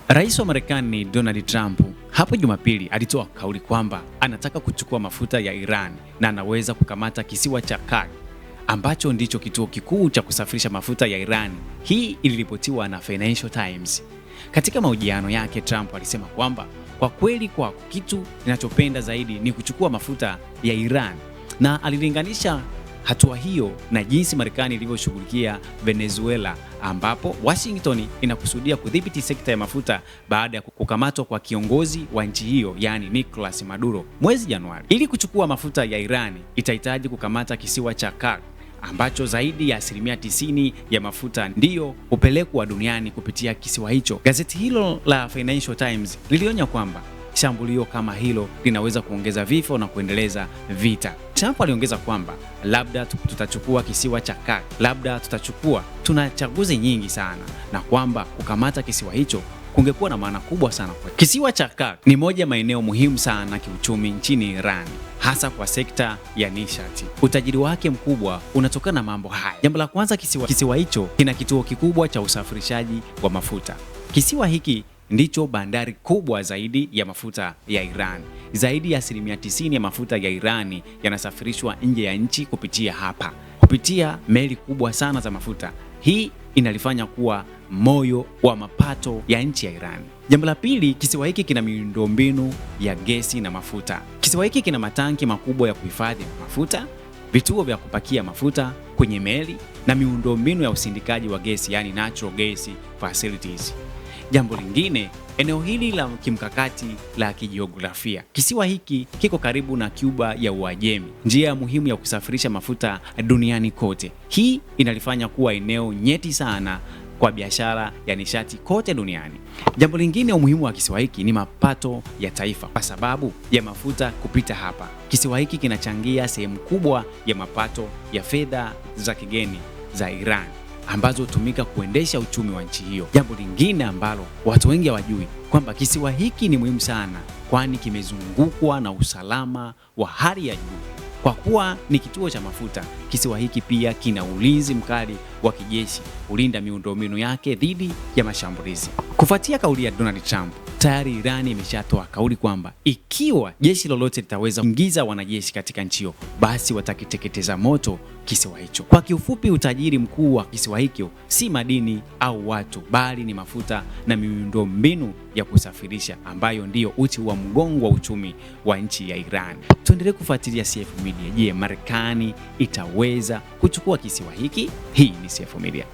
Rais wa Marekani Donald Trump hapo Jumapili alitoa kauli kwamba anataka kuchukua mafuta ya Iran na anaweza kukamata kisiwa cha Kurg ambacho ndicho kituo kikuu cha kusafirisha mafuta ya Iran. Hii iliripotiwa na Financial Times. Katika mahojiano yake, Trump alisema kwamba kwa kweli kwa kitu ninachopenda zaidi ni kuchukua mafuta ya Iran, na alilinganisha hatua hiyo na jinsi Marekani ilivyoshughulikia Venezuela, ambapo Washington inakusudia kudhibiti sekta ya mafuta baada ya kukamatwa kwa kiongozi wa nchi hiyo, yani Nicolas Maduro mwezi Januari. Ili kuchukua mafuta ya Iran itahitaji kukamata kisiwa cha Kurg ambacho zaidi ya 90% ya mafuta ndiyo hupelekwa duniani kupitia kisiwa hicho. Gazeti hilo la Financial Times lilionya kwamba shambulio kama hilo linaweza kuongeza vifo na kuendeleza vita. Trump aliongeza kwamba labda tutachukua kisiwa cha Kurg, labda tuna chaguzi nyingi sana, na kwamba kukamata kisiwa hicho kungekuwa na maana kubwa sana kwa. Kisiwa cha Kurg ni moja ya maeneo muhimu sana kiuchumi nchini Iran, hasa kwa sekta ya nishati. Utajiri wake mkubwa unatokana na mambo haya. Jambo la kwanza, kisiwa hicho kina kituo kikubwa cha usafirishaji wa mafuta. Kisiwa hiki ndicho bandari kubwa zaidi ya mafuta ya Iran. Zaidi ya 90% ya mafuta ya Iran yanasafirishwa nje ya nchi kupitia meli kubwa sana za mafuta. Hii inalifanya kuwa moyo wa mapato ya nchi ya Iran. Jambo la pili, kisiwa hiki kina miundombinu ya gesi na mafuta. Kisiwa hiki kina matanki makubwa ya kuhifadhi mafuta, vituo vya kupakia mafuta kwenye meli na miundombinu ya usindikaji wa gesi, yani natural gas facilities. Jambo lingine, eneo hili la kimkakati la kijiografia. Kisiwa hiki kiko karibu na Cuba ya Uajemi, njia muhimu ya kusafirisha mafuta duniani kote. Hii inalifanya kuwa eneo nyeti sana kwa biashara ya nishati kote duniani. Jambo lingine, umuhimu wa kisiwa hiki ni mapato ya taifa. Kwa sababu ya mafuta kupita hapa, kisiwa hiki kinachangia sehemu kubwa ya mapato ya fedha za kigeni za Iran ambazo hutumika kuendesha uchumi wa nchi hiyo. Jambo lingine ambalo watu wengi hawajui kwamba kisiwa hiki ni muhimu sana, kwani kimezungukwa na usalama wa hali ya juu. Kwa kuwa ni kituo cha mafuta, kisiwa hiki pia kina ulinzi mkali wa kijeshi kulinda miundombinu yake dhidi ya mashambulizi. Kufuatia kauli ya Donald Trump, tayari Iran imeshatoa kauli kwamba ikiwa jeshi lolote litaweza kuingiza wanajeshi katika nchi hiyo, basi watakiteketeza moto kisiwa hicho. Kwa kiufupi, utajiri mkuu wa kisiwa hicho si madini au watu, bali ni mafuta na miundombinu ya kusafirisha, ambayo ndiyo uti wa mgongo wa uchumi wa nchi ya Iran. Tuendelee kufuatilia CF Media. Je, Marekani itaweza kuchukua kisiwa hiki? Hii ni CF Media.